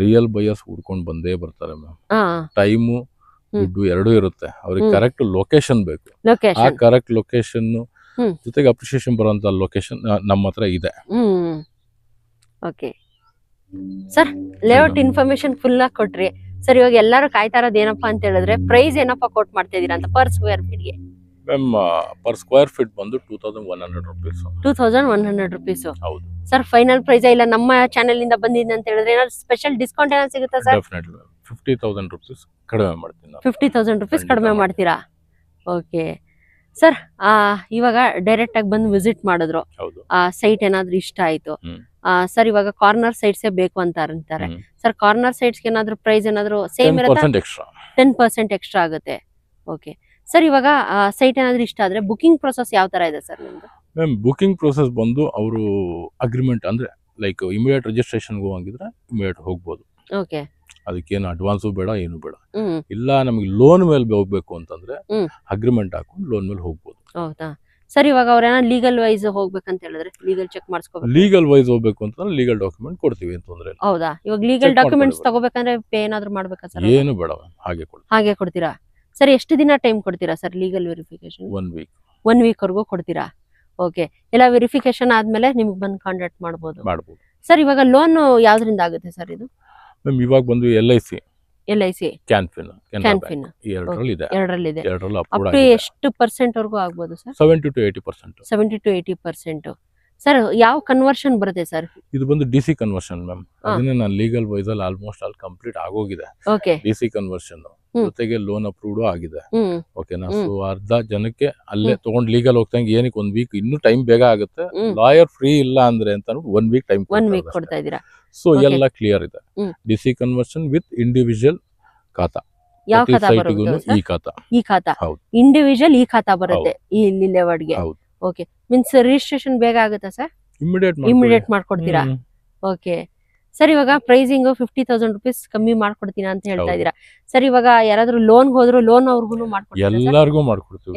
S2: ರಿಯಲ್ ಬಯರ್ಸ್ ಹುಡ್ಕೊಂಡು ಬಂದೇ ಬರ್ತಾರೆ ಮ್ಯಾಮ್. ಟೈಮು ದುಡ್ಡು ಎರಡೂ ಇರುತ್ತೆ. ಅವ್ರಿಗೆ ಕರೆಕ್ಟ್ ಲೊಕೇಶನ್ ಬೇಕು. ಆ ಕರೆಕ್ಟ್ ಲೊಕೇಶನ್ ಜೊತೆಗೆ ಅಪ್ರಿಸಿಯೇಷನ್ ಬರುವಂತ ಲೊಕೇಶನ್ ನಮ್ಮ ಹತ್ರ ಇದೆ.
S1: Okay sir, layout information full ಆಗಿ ಕೊಟ್ರಿ ಸರ್. ಇವಾಗ ಎಲ್ಲರೂ ಕಾಯ್ತಾ ಇರೋದು ಏನಪ್ಪಾ ಅಂತ ಹೇಳಿದ್ರೆ ಪ್ರೈಸ್ ಏನಪ್ಪಾ ಕೋಟ್ ಮಾಡ್ತಾ ಇದೀರಾ ಅಂತ ಪರ್ ಸ್ಕ್ವೇರ್ ಫೀಟ್ ಗೆ?
S2: ಮ್ಯಾಮ್ ಪರ್ ಸ್ಕ್ವೇರ್ ಫೀಟ್ ಬಂದು 2100 rupees.
S1: 2100 rupees.
S2: ಹೌದು
S1: ಸರ್ ಫೈನಲ್ ಪ್ರೈಸ್ ಇಲ್ಲ ನಮ್ಮ ಚಾನೆಲ್ ಇಂದ ಬಂದಿದೆ ಅಂತ ಹೇಳಿದ್ರೆ ಏನಾದ್ರು ಸ್ಪೆಷಲ್ ಡಿಸ್ಕೌಂಟ್ ಏನಾದ್ರು ಸಿಗುತ್ತಾ ಸರ್?
S2: ಡೆಫಿನೆಟ್ಲಿ 50,000 rupees ಕಡಿಮೆ ಮಾಡ್ತೀನಿ.
S1: 50,000 rupees ಕಡಿಮೆ ಮಾಡ್ತೀರಾ? ಓಕೆ ಸರ್, ಇವಾಗ ಡೈರೆಕ್ಟ್ ಆಗಿ ಬಂದು ವಿಸಿಟ್ ಮಾಡಿದ್ರು, ಸೈಟ್ ಏನಾದ್ರು ಇಷ್ಟ ಆಯ್ತು ಸರ್, ಇವಾಗ ಕಾರ್ನರ್ ಸೈಟ್ಸ್ ಬೇಕು ಅಂತ ಅಂತಾರೆ ಸರ್, ಕಾರ್ನರ್ ಸೈಟ್ಸ್ ಏನಾದ್ರು ಪ್ರೈಸ್ ಏನಾದ್ರು ಸೇಮ್ ಇರುತ್ತಾ? 10% ಎಕ್ಸ್ಟ್ರಾ ಆಗುತ್ತೆ. ಓಕೆ ಸರ್, ಇವಾಗ ಸೈಟ್ ಏನಾದ್ರು ಇಷ್ಟ ಆದ್ರೆ ಬುಕಿಂಗ್ ಪ್ರೊಸೆಸ್ ಯಾವ ತರ ಇದೆ ಸರ್ ನಿಮ್ದು?
S2: ಮ್ಯಾಮ್ ಬುಕಿಂಗ್ ಪ್ರೊಸೆಸ್ ಬಂದು ಅವರು ಅಗ್ರಿಮೆಂಟ್ ಅಂದ್ರೆ ಲೈಕ್ ಇಮಿಡಿಯೇಟ್ ರಿಜಿಸ್ಟ್ರೇಷನ್ ಹೋಗಿದ್ರೆ ಇಮಿಡಿಯೇಟ್ ಹೋಗ್ಬೋದು.
S1: ಓಕೆ,
S2: ಅದಕ್ಕೇನು ಅಡ್ವಾನ್ಸು ಬೇಡ, ಏನು ಬೇಡ. ಇಲ್ಲ ನಮಗೆ ಲೋನ್ ಮೇಲೆ ಹೋಗ್ಬೇಕು ಅಂತಂದ್ರೆ ಅಗ್ರಿಮೆಂಟ್ ಹಾಕೊಂಡು ಲೋನ್ ಮೇಲೆ ಹೋಗ್ಬೋದು.
S1: ಹೌದಾ ಸರ್, ಇವಾಗ ಅವ್ರೇನ ಲೀಗಲ್ ವೈಸ್ ಹೋಗ್ಬೇಕಂತ ಹೇಳಿದ್ರೆ ಲೀಗಲ್ ಚೆಕ್ ಮಾಡಿಸ್ಕೋಬೇಕು.
S2: ಲೀಗಲ್ ವೈಸ್ ಹೋಗ್ಬೇಕು ಅಂತಂದ್ರೆ ಲೀಗಲ್ ಡಾಕ್ಯುಮೆಂಟ್ ಕೊಡ್ತೀವಿ ಅಂತಂದ್ರೆ.
S1: ಹೌದಾ, ಇವಾಗ ಲೀಗಲ್ ಡಾಕ್ಯುಮೆಂಟ್ಸ್ ತಗೋಬೇಕಂದ್ರೆ ಪೇ ಏನಾದ್ರು ಮಾಡ್ಬೇಕಾ ಸರ್?
S2: ಏನು ಬೇಡ,
S1: ಹಾಗೆ ಕೊಡ್ತೀರಾ ಸರ್? ಎಷ್ಟು ದಿನ ಟೈಮ್ ಕೊಡ್ತೀರಾ ಸರ್ ಲೀಗಲ್ ವೆರಿಫಿಕೇಶನ್? 1 ವೀಕ್ ವರೆಗೂ ಕೊಡ್ತೀರಾ? ಓಕೆ, ಎಲ್ಲ ವೆರಿಫಿಕೇಶನ್ ಆದ್ಮೇಲೆ ನಿಮ್ಗೆ ಬಂದು ಕಾಂಟ್ಯಾಕ್ಟ್ ಮಾಡ್ಬೋದು ಸರ್. ಇವಾಗ ಲೋನ್ ಯಾವ್ದ್ರಿಂದ ಆಗುತ್ತೆ ಸರ್ ಇದು?
S2: ಇವಾಗ ಬಂದು LIC
S1: ಕ್ಯಾನ್ಫಿನ್ ಎರಡರಲ್ಲಿದೆ. ಎಷ್ಟು ಪರ್ಸೆಂಟ್ ವರೆಗೂ ಆಗ್ಬೋದು ಸರ್?
S2: 70 to 80%.
S1: ಸರ್ ಯಾವ ಕನ್ವರ್ಷನ್ ಬರುತ್ತೆ ಸರ್?
S2: ಇದು ಬಂದು DC ಕನ್ವರ್ಷನ್ ಮ್ಯಾಮ್. ಅದನ್ನೇ ನಾನು ಲೀಗಲ್ ವೈಸ್ ಅಲ್ಲಿ ಆಲ್ಮೋಸ್ಟ್ ಆಲ್ ಕಂಪ್ಲೀಟ್ ಆಗೋಗಿದೆ. DC ಕನ್ವರ್ಷನ್ ಜೊತೆಗೆ ಲೋನ್ ಅಪ್ರೂವ್ಡ್ ಆಗಿದೆ. ಓಕೆನಾ? ಸೊ ಅರ್ಧ ಜನಕ್ಕೆ ಅಲ್ಲೇ ತಗೊಂಡ್ ಲೀಗಲ್ ಹೋಗ್ತಂಗೆ ಏನಕ್ಕೆ 1 ವೀಕ್ ಇನ್ನೂ ಟೈಮ್ ಬೇಗ ಆಗುತ್ತೆ. ಲಾಯರ್ ಫ್ರೀ ಇಲ್ಲ ಅಂದ್ರೆ ಅಂತ 1 ವೀಕ್ ಟೈಮ್
S1: ಕೊಡ್ತಾ ಇದ್ದೀರಾ?
S2: ಸೊ ಎಲ್ಲ ಕ್ಲಿಯರ್ ಇದೆ. DC ಕನ್ವರ್ಷನ್ ವಿತ್ ಇಂಡಿವಿಜುವಲ್ ಖಾತಾ.
S1: ಯಾವ ಖಾತಾ ಬರುತ್ತೆ? ಈ ಖಾತಾ ಇಂಡಿವಿಜುವಲ್ ಈ ಖಾತಾ ಬರುತ್ತೆ ಇಲ್ಲಿ ಲೆವರ್ಡ್ಗೆ. ಓಕೆ, ಮೀನ್ಸ್ ರಿಜಿಸ್ಟ್ರೇಷನ್ ಬೇಗ ಆಗುತ್ತಾ ಸರ್? ಇಮಿಡಿಯೇಟ್ ಮಾಡ್ಕೊಡ್ತೀರಾ? ಓಕೆ ಸರ್, ಇವಾಗ ಪ್ರೈಸಿಂಗ್ 50,000 rupees ಕಮ್ಮಿ ಮಾಡ್ಕೊಡ್ತೀರಾ ಅಂತ ಹೇಳ್ತಾ ಇದೀರಾ ಸರ್. ಇವಾಗ ಯಾರಾದ್ರೂ ಲೋನ್ ಹೋದ್ರು ಲೋನ್ ಅವ್ರಿಗೂ ಮಾಡ್ಕೊಡ್ತೀರಾ?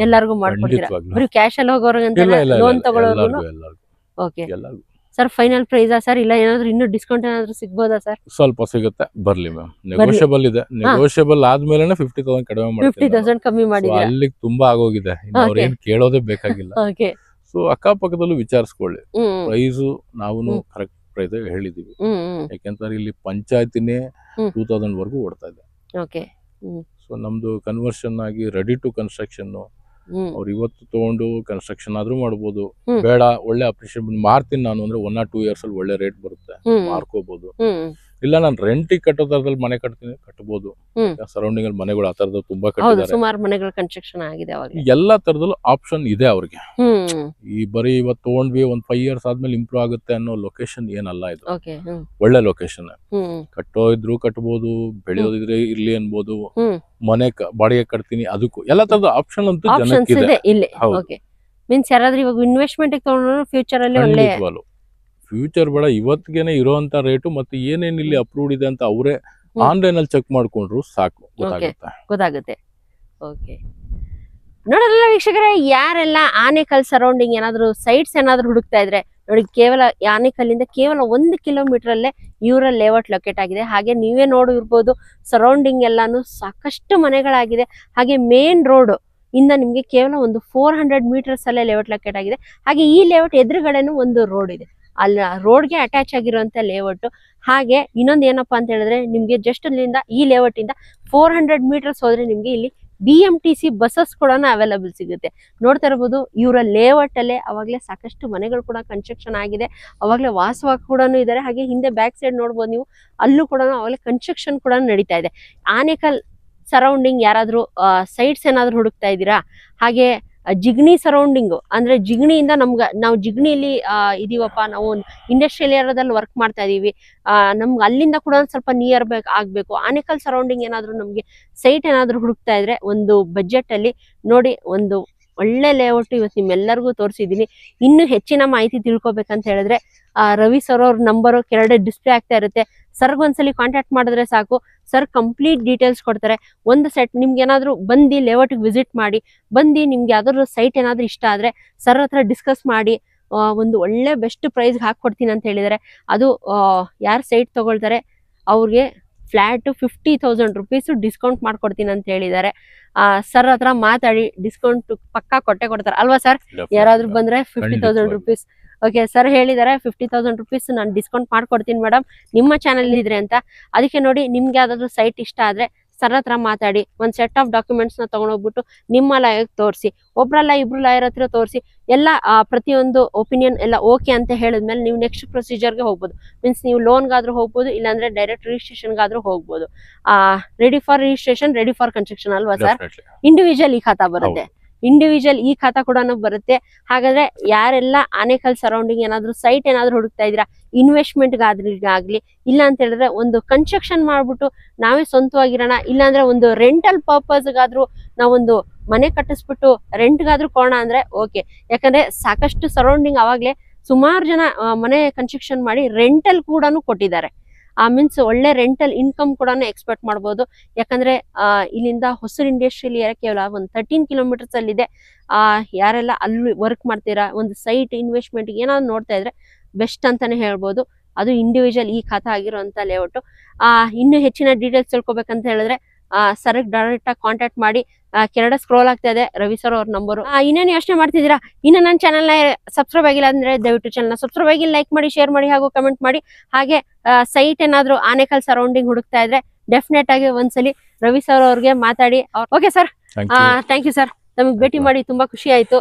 S1: ಎಲ್ಲರಿಗೂ ಮಾಡ್ಕೊಡ್ತೀರಾ? ಬರೀ ಕ್ಯಾಶ್ ಅಲ್ಲಿ ಹೋಗೋರ್ಗಂತ ಲೋನ್ ತಗೊಳ್ಳೋರ್ಗು? ಓಕೆ ಸರ್, ಫೈನಲ್ ಪ್ರೈಸಾ ಸರ್? ಇಲ್ಲ ಏನಾದ್ರು ಇನ್ನೂ ಡಿಸ್ಕೌಂಟ್ ಏನಾದ್ರು ಸಿಗ್ಬೋದಾ ಸರ್?
S2: ಸ್ವಲ್ಪ ಸಿಗುತ್ತೆ, ಬರ್ಲಿ ಮ್ಯಾಮ್. ನೆಗೋಷಿಯಬಲ್ ಇದೆ. ನೆಗೋಷಿಯಬಲ್ ಆದ್ಮೇಲೆ 50,000 ಕಡಿಮೆ ಮಾಡಿ
S1: 50,000 ಕಮ್ಮಿ ಮಾಡಿದ್ದೀರಾ?
S2: ಅಲ್ಲಿಗೆ ತುಂಬಾ ಆಗೋಗಿದೆ, ಅವ್ರೇನ್ ಕೇಳೋದೇ ಬೇಕಾಗಿಲ್ಲ.
S1: ಓಕೆ,
S2: ಸೊ ಅಕ್ಕಪಕ್ಕದಲ್ಲೂ ವಿಚಾರಿಸ್ಕೊಳ್ಳಿ. ಪ್ರೈಸು ನಾವು ಕರೆಕ್ಟ್ ಪ್ರೈಸ್ ಹೇಳಿದೀವಿ. ಯಾಕೆಂದ್ರೆ ಇಲ್ಲಿ ಪಂಚಾಯತಿನೇ 2000 ವರೆಗೂ ಓಡ್ತಾ ಇದೆ.
S1: ಓಕೆ,
S2: ಸೊ ನಮ್ದು ಕನ್ವರ್ಷನ್ ಆಗಿ ರೆಡಿ ಟು ಕನ್ಸ್ಟ್ರಕ್ಷನ್. ಅವ್ರು ಇವತ್ತು ತಗೊಂಡು ಕನ್ಸ್ಟ್ರಕ್ಷನ್ ಆದ್ರೂ ಮಾಡ್ಬೋದು. ಬೇಡ ಒಳ್ಳೆ ಅಪ್ರಿಷಿಯೇಟ್ ಮಾರ್ತೀನಿ ನಾನು ಅಂದ್ರೆ 1 or 2 years ಅಲ್ಲಿ ಒಳ್ಳೆ ರೇಟ್ ಬರುತ್ತೆ, ಮಾರ್ಕೋಬಹುದು. ಇಲ್ಲ ನಾನು ರೆಂಟಿಗೆ ಕಟ್ಟೋ ತರದಲ್ಲಿ ಮನೆ ಕಟ್ಟಬಹುದು. ಸರೌಂಡಿಂಗ್ ಅಲ್ಲಿ ಮನೆಗಳು ಆ ತರದ ತುಂಬಾ ಕಟ್ಟಿದ್ದಾರೆ,
S1: ಸುಮಾರು ಮನೆಗಳ ಕನ್ಸ್ಟ್ರಕ್ಷನ್ ಆಗಿದೆ.
S2: ಎಲ್ಲಾ ತರದಲ್ಲೂ ಆಪ್ಷನ್ ಇದೆ ಅವ್ರಿಗೆ. ಈ ಬರೀ ಇವತ್ತು ತಗೊಂಡ್ವಿ 5 years ಆದ್ಮೇಲೆ ಇಂಪ್ರೂವ್ ಆಗುತ್ತೆ ಅನ್ನೋ ಲೊಕೇಶನ್ ಏನಲ್ಲ ಇದು. ಒಳ್ಳೆ ಲೊಕೇಶನ್. ಕಟ್ಟೋ ಇದ್ರು ಕಟ್ಬೋದು, ಬೆಳೆಯೋದಿದ್ರೆ ಇರ್ಲಿ ಅನ್ಬೋದು, ಮನೆ ಬಾಡಿಗೆ ಕಟ್ತೀನಿ, ಅದಕ್ಕೂ ಎಲ್ಲಾ ತರದ ಆಪ್ಷನ್ ಅಂತೂ ಜನಕ್ಕಿದೆ
S1: ಇಲ್ಲಿ. ಓಕೆ, ಮೀನ್ಸ್ ಯಾರಾದ್ರೂ ಇವಾಗ ಇನ್ವೆಸ್ಟ್ಮೆಂಟ್ ತಗೊಂಡ್ರು ಫ್ಯೂಚರ್ ಅಲ್ಲಿ ಒಳ್ಳೆ
S2: ಫ್ಯೂಚರ್ ಬೇಡ, ಇವತ್ತಿಗೆನೆ ಇರೋಂತ ರೇಟು ಮತ್ತೆ ಏನೇನ್ ಇಲ್ಲಿ ಅಪ್ರೂವ್ಡ್ ಇದೆ ಅಂತ ಅವರೇ ಆನ್ಲೈನ್ ಅಲ್ಲಿ ಚೆಕ್ ಮಾಡ್ಕೊಂಡ್ರು ಸಾಕು,
S1: ಗೊತ್ತಾಗುತ್ತೆ. ಓಕೆ, ನೋಡೋದಲ್ಲ ವೀಕ್ಷಕರೇ, ಯಾರೆಲ್ಲ ಆನೇಕಲ್ ಸರೌಂಡಿಂಗ್ ಏನಾದ್ರು ಸೈಟ್ಸ್ ಏನಾದ್ರು ಹುಡುಕ್ತಾ ಇದ್ರೆ ನೋಡಿ, ಕೇವಲ ಆನೇಕಲ್ಲಿಂದ ಕೇವಲ 1 kilometer ಅಲ್ಲೇ ಇವರ ಲೇಔಟ್ ಲೊಕೇಟ್ ಆಗಿದೆ. ಹಾಗೆ ನೀವೇ ನೋಡಿರ್ಬೋದು, ಸರೌಂಡಿಂಗ್ ಎಲ್ಲಾನು ಸಾಕಷ್ಟು ಮನೆಗಳಾಗಿದೆ. ಹಾಗೆ ಮೇನ್ ರೋಡ್ ಇಂದ ನಿಮ್ಗೆ ಕೇವಲ ಒಂದು 400 meters ಅಲ್ಲೇ ಲೇಔಟ್ ಲೊಕೇಟ್ ಆಗಿದೆ. ಹಾಗೆ ಈ ಲೇಔಟ್ ಎದುರುಗಡೆನೂ ಒಂದು ರೋಡ್ ಇದೆ, ಅಲ್ಲಿ ರೋಡ್ಗೆ ಅಟ್ಯಾಚ್ ಆಗಿರುವಂತ ಲೇಔಟ್. ಹಾಗೆ ಇನ್ನೊಂದು ಏನಪ್ಪಾ ಅಂತ ಹೇಳಿದ್ರೆ, ನಿಮ್ಗೆ ಜಸ್ಟ್ ಅಲ್ಲಿಂದ ಈ ಲೇಔಟ್ ಇಂದ 400 meters ಹೋದ್ರೆ ನಿಮ್ಗೆ ಇಲ್ಲಿ BMTC ಬಸ್ಸಸ್ ಕೂಡ ಅವೈಲಬಲ್ ಸಿಗುತ್ತೆ. ನೋಡ್ತಾ ಇರಬಹುದು, ಇವರ ಲೇಔಟ್ ಅಲ್ಲೇ ಅವಾಗಲೇ ಸಾಕಷ್ಟು ಮನೆಗಳು ಕೂಡ ಕನ್ಸ್ಟ್ರಕ್ಷನ್ ಆಗಿದೆ, ಅವಾಗಲೇ ವಾಸವಾಗಿ ಕೂಡ ಇದ್ದಾರೆ. ಹಾಗೆ ಹಿಂದೆ ಬ್ಯಾಕ್ ಸೈಡ್ ನೋಡ್ಬೋದು ನೀವು, ಅಲ್ಲೂ ಕೂಡ ಅವಾಗಲೇ ಕನ್ಸ್ಟ್ರಕ್ಷನ್ ಕೂಡ ನಡೀತಾ ಇದೆ. ಆನೇಕಲ್ ಸರೌಂಡಿಂಗ್ ಯಾರಾದ್ರೂ ಸೈಟ್ಸ್ ಏನಾದ್ರು ಹುಡುಕ್ತಾ ಇದ್ದೀರಾ, ಹಾಗೆ ಜಿಗಣಿ ಸರೌಂಡಿಂಗ್ ಅಂದ್ರೆ ಜಿಗಣಿಯಿಂದ ನಾವು ಜಿಗಣಿಯಲ್ಲಿ ಇದೀವಪ್ಪ, ನಾವು ಇಂಡಸ್ಟ್ರಿಯಲ್ ಏರಿಯಾದಲ್ಲಿ ವರ್ಕ್ ಮಾಡ್ತಾ ಇದೀವಿ, ನಮ್ಗೆ ಅಲ್ಲಿಂದ ಕೂಡ ಸ್ವಲ್ಪ ನಿಯರ್ ಆಗ್ಬೇಕು, ಆನೇಕಲ್ ಸರೌಂಡಿಂಗ್ ಏನಾದ್ರು ನಮ್ಗೆ ಸೈಟ್ ಏನಾದ್ರು ಹುಡುಕ್ತಾ ಇದ್ರೆ ಒಂದು ಬಜೆಟ್ ಅಲ್ಲಿ ನೋಡಿ, ಒಂದು ಒಳ್ಳೆ ಲೇಔಟ್ ಇವತ್ತು ನಿಮ್ಮೆಲ್ಲರಿಗೂ ತೋರಿಸಿದೀನಿ. ಇನ್ನು ಹೆಚ್ಚಿನ ಮಾಹಿತಿ ತಿಳ್ಕೊಬೇಕಂತ ಹೇಳಿದ್ರೆ ರವಿ ಸರ್ ಅವ್ರ ನಂಬರು ಕೆಳಗಡೆ ಡಿಸ್ಪ್ಲೇ ಆಗ್ತಾ ಇರುತ್ತೆ. ಸರ್ಗ್ ಒಂದ್ಸಲಿ ಕಾಂಟ್ಯಾಕ್ಟ್ ಮಾಡಿದ್ರೆ ಸಾಕು, ಸರ್ ಕಂಪ್ಲೀಟ್ ಡೀಟೇಲ್ಸ್ ಕೊಡ್ತಾರೆ. ಒಂದು ಸೆಟ್ ನಿಮ್ಗೆ ಏನಾದ್ರು ಬಂದು ಲೇಔಟ್ಗೆ ವಿಸಿಟ್ ಮಾಡಿ, ಬಂದು ನಿಮ್ಗೆ ಯಾವ್ದಾದ್ರು ಸೈಟ್ ಏನಾದ್ರು ಇಷ್ಟ ಆದ್ರೆ ಸರ್ ಹತ್ರ ಡಿಸ್ಕಸ್ ಮಾಡಿ ಒಂದು ಒಳ್ಳೆ ಬೆಸ್ಟ್ ಪ್ರೈಸ್ ಹಾಕೊಡ್ತೀನಿ ಅಂತ ಹೇಳಿದ್ದಾರೆ. ಅದು ಯಾರು ಸೈಟ್ ತಗೊಳ್ತಾರೆ ಅವ್ರಿಗೆ ಫ್ಲಾಟ್ 50,000 rupees ಡಿಸ್ಕೌಂಟ್ ಮಾಡ್ಕೊಡ್ತೀನಿ ಅಂತ ಹೇಳಿದ್ದಾರೆ. ಸರ್ ಹತ್ರ ಮಾತಾಡಿ ಡಿಸ್ಕೌಂಟ್ ಪಕ್ಕಾ ಕೊಡ್ತಾರೆ ಅಲ್ವಾ ಸರ್? ಯಾರಾದ್ರೂ ಬಂದ್ರೆ 50,000 rupees. ಓಕೆ, ಸರ್ ಹೇಳಿದ್ದಾರೆ 50,000 rupees ನಾನು ಡಿಸ್ಕೌಂಟ್ ಮಾಡ್ಕೊಡ್ತೀನಿ ಮೇಡಮ್, ನಿಮ್ಮ ಚಾನಲ್ ಇದ್ರೆ ಅಂತ. ಅದಕ್ಕೆ ನೋಡಿ, ನಿಮ್ಗೆ ಯಾವ್ದಾದ್ರು ಸೈಟ್ ಇಷ್ಟ ಆದ್ರೆ ಸರ್ ಹತ್ರ ಮಾತಾಡಿ ಒಂದ್ ಸೆಟ್ ಆಫ್ ಡಾಕ್ಯುಮೆಂಟ್ಸ್ ನ ತಗೊಂಡೋಗ್ಬಿಟ್ಟು ನಿಮ್ಮ ಲಾಯರ್ ತೋರಿಸಿ, ಒಬ್ರಲ್ಲ ಇಬ್ರು ಲಾಯರ್ ಹತ್ರ ತೋರಿಸಿ ಎಲ್ಲ ಪ್ರತಿಯೊಂದು ಒಪಿನಿಯನ್ ಎಲ್ಲ ಓಕೆ ಅಂತ ಹೇಳಿದ್ಮೇಲೆ ನೀವು ನೆಕ್ಸ್ಟ್ ಪ್ರೊಸೀಜರ್ಗೆ ಹೋಗ್ಬೋದು. ಮೀನ್ಸ್ ನೀವು ಲೋನ್ಗಾದ್ರೂ ಹೋಗ್ಬೋದು, ಇಲ್ಲಾಂದ್ರೆ ಡೈರೆಕ್ಟ್ ರಿಜಿಸ್ಟ್ರೇಷನ್ಗಾದ್ರೂ ಹೋಗ್ಬೋದು. Ready for registration, ready for construction ಅಲ್ವಾ ಸರ್? ಇಂಡಿವಿಜುವಲ್ ಈ ಖಾತಾ ಬರುತ್ತೆ, ಇಂಡಿವಿಜುವಲ್ ಈ ಖಾತಾ ಕೂಡ ಬರುತ್ತೆ. ಹಾಗಾದ್ರೆ ಯಾರೆಲ್ಲ ಆನೇಕಲ್ ಸರೌಂಡಿಂಗ್ ಏನಾದ್ರು ಸೈಟ್ ಏನಾದ್ರು ಹುಡುಕ್ತಾ ಇದ್ದೀರಾ, ಇನ್ವೆಸ್ಟ್ಮೆಂಟ್ ಆಗ್ಲಿ ಇಲ್ಲ ಅಂತ ಹೇಳಿದ್ರೆ ಒಂದು ಕನ್ಸ್ಟ್ರಕ್ಷನ್ ಮಾಡ್ಬಿಟ್ಟು ನಾವೇ ಸ್ವಂತವಾಗಿರೋಣ, ಇಲ್ಲಾಂದ್ರೆ ಒಂದು ರೆಂಟಲ್ ಪರ್ಪಸ್ಗಾದ್ರೂ ನಾವೊಂದು ಮನೆ ಕಟ್ಟಿಸ್ಬಿಟ್ಟು ರೆಂಟ್ಗಾದ್ರೂ ಕೊಡೋಣ ಅಂದ್ರೆ ಓಕೆ. ಯಾಕಂದ್ರೆ ಸಾಕಷ್ಟು ಸರೌಂಡಿಂಗ್ ಅವಾಗ್ಲೇ ಸುಮಾರು ಜನ ಮನೆ ಕನ್ಸ್ಟ್ರಕ್ಷನ್ ಮಾಡಿ ರೆಂಟಲ್ ಕೂಡ ಕೊಟ್ಟಿದ್ದಾರೆ. ಮೀನ್ಸ್ ಒಳ್ಳೆ ರೆಂಟಲ್ ಇನ್ಕಮ್ ಕೂಡ ಎಕ್ಸ್ಪೆಕ್ಟ್ ಮಾಡ್ಬೋದು. ಯಾಕಂದ್ರೆ ಇಲ್ಲಿಂದ ಹೊಸೂರು ಇಂಡಸ್ಟ್ರಿಯಲ್ ಏರಿಯಾ ಕೇವಲ ಒಂದು 13 ಕಿಲೋಮೀಟರ್ಸ್ ಅಲ್ಲಿದೆ. ಯಾರೆಲ್ಲ ಅಲ್ಲಿ ವರ್ಕ್ ಮಾಡ್ತೀರಾ, ಒಂದು ಸೈಟ್ ಇನ್ವೆಸ್ಟ್ಮೆಂಟ್ ಏನಾದ್ರು ನೋಡ್ತಾ ಇದ್ರೆ ಬೆಸ್ಟ್ ಅಂತಾನೆ ಹೇಳ್ಬೋದು. ಅದು ಇಂಡಿವಿಜುವಲ್ ಈ ಖಾತಾ ಆಗಿರುವಂತ ಲೇಔಟ್. ಇನ್ನು ಹೆಚ್ಚಿನ ಡೀಟೇಲ್ಸ್ ತಿಳ್ಕೊಬೇಕಂತ ಹೇಳಿದ್ರೆ ಸರ್ ಡೈರೆಕ್ಟ್ ಆಗಿ ಕಾಂಟ್ಯಾಕ್ಟ್ ಮಾಡಿ. ಕೆಳಗಡೆ ಸ್ಕ್ರೋಲ್ ಆಗ್ತಾ ಇದೆ ರವಿ ಸರ್ ಅವ್ರ ನಂಬರು. ಇನ್ನೇನು ಯೋಚನೆ ಮಾಡ್ತಿದ್ದೀರಾ, ಇನ್ನು ನನ್ನ ಚಾನಲ್ ನ ಸಬ್ಸ್ಕ್ರೈಬ್ ಆಗಿಲ್ಲ ಅಂದ್ರೆ ದಯವಿಟ್ಟು ಚಾನಲ್ ಸಬ್ಸ್ಕ್ರೈಬ್ ಆಗಿ ಲೈಕ್ ಮಾಡಿ, ಶೇರ್ ಮಾಡಿ, ಹಾಗೂ ಕಮೆಂಟ್ ಮಾಡಿ. ಹಾಗೆ ಸೈಟ್ ಏನಾದ್ರು ಆನೇಕಲ್ ಸರೌಂಡಿಂಗ್ ಹುಡುಕ್ತಾ ಇದ್ರೆ ಡೆಫಿನೆಟ್ ಆಗಿ ಒಂದ್ಸಲಿ ರವಿ ಸರ್ ಅವ್ರಿಗೆ ಮಾತಾಡಿ. Okay sir, thank you sir. ನಮಗೆ ಭೇಟಿ ಮಾಡಿ ತುಂಬಾ ಖುಷಿ ಆಯ್ತು.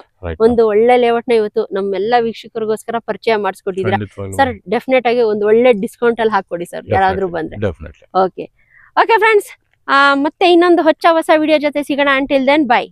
S1: ಒಂದು ಒಳ್ಳೆ ಲೇಔಟ್ ನ ಇವತ್ತು ನಮ್ಮೆಲ್ಲ ವೀಕ್ಷಕರಿಗೋಸ್ಕರ ಪರಿಚಯ ಮಾಡಿಸ್ಕೊಟ್ಟಿದ್ದೀರಾ ಸರ್. ಡೆಫಿನೆಟ್ ಆಗಿ ಒಂದು ಒಳ್ಳೆ ಡಿಸ್ಕೌಂಟ್ ಅಲ್ಲಿ ಹಾಕೊಡಿ ಸರ್ ಯಾರಾದ್ರೂ ಬಂದ್ರೆ. ಓಕೆ ಫ್ರೆಂಡ್ಸ್, ಮತ್ತೆ ಇನ್ನೊಂದು ಹೊಸ ವಿಡಿಯೋ ಜೊತೆ ಸಿಗೋಣ. Until then by.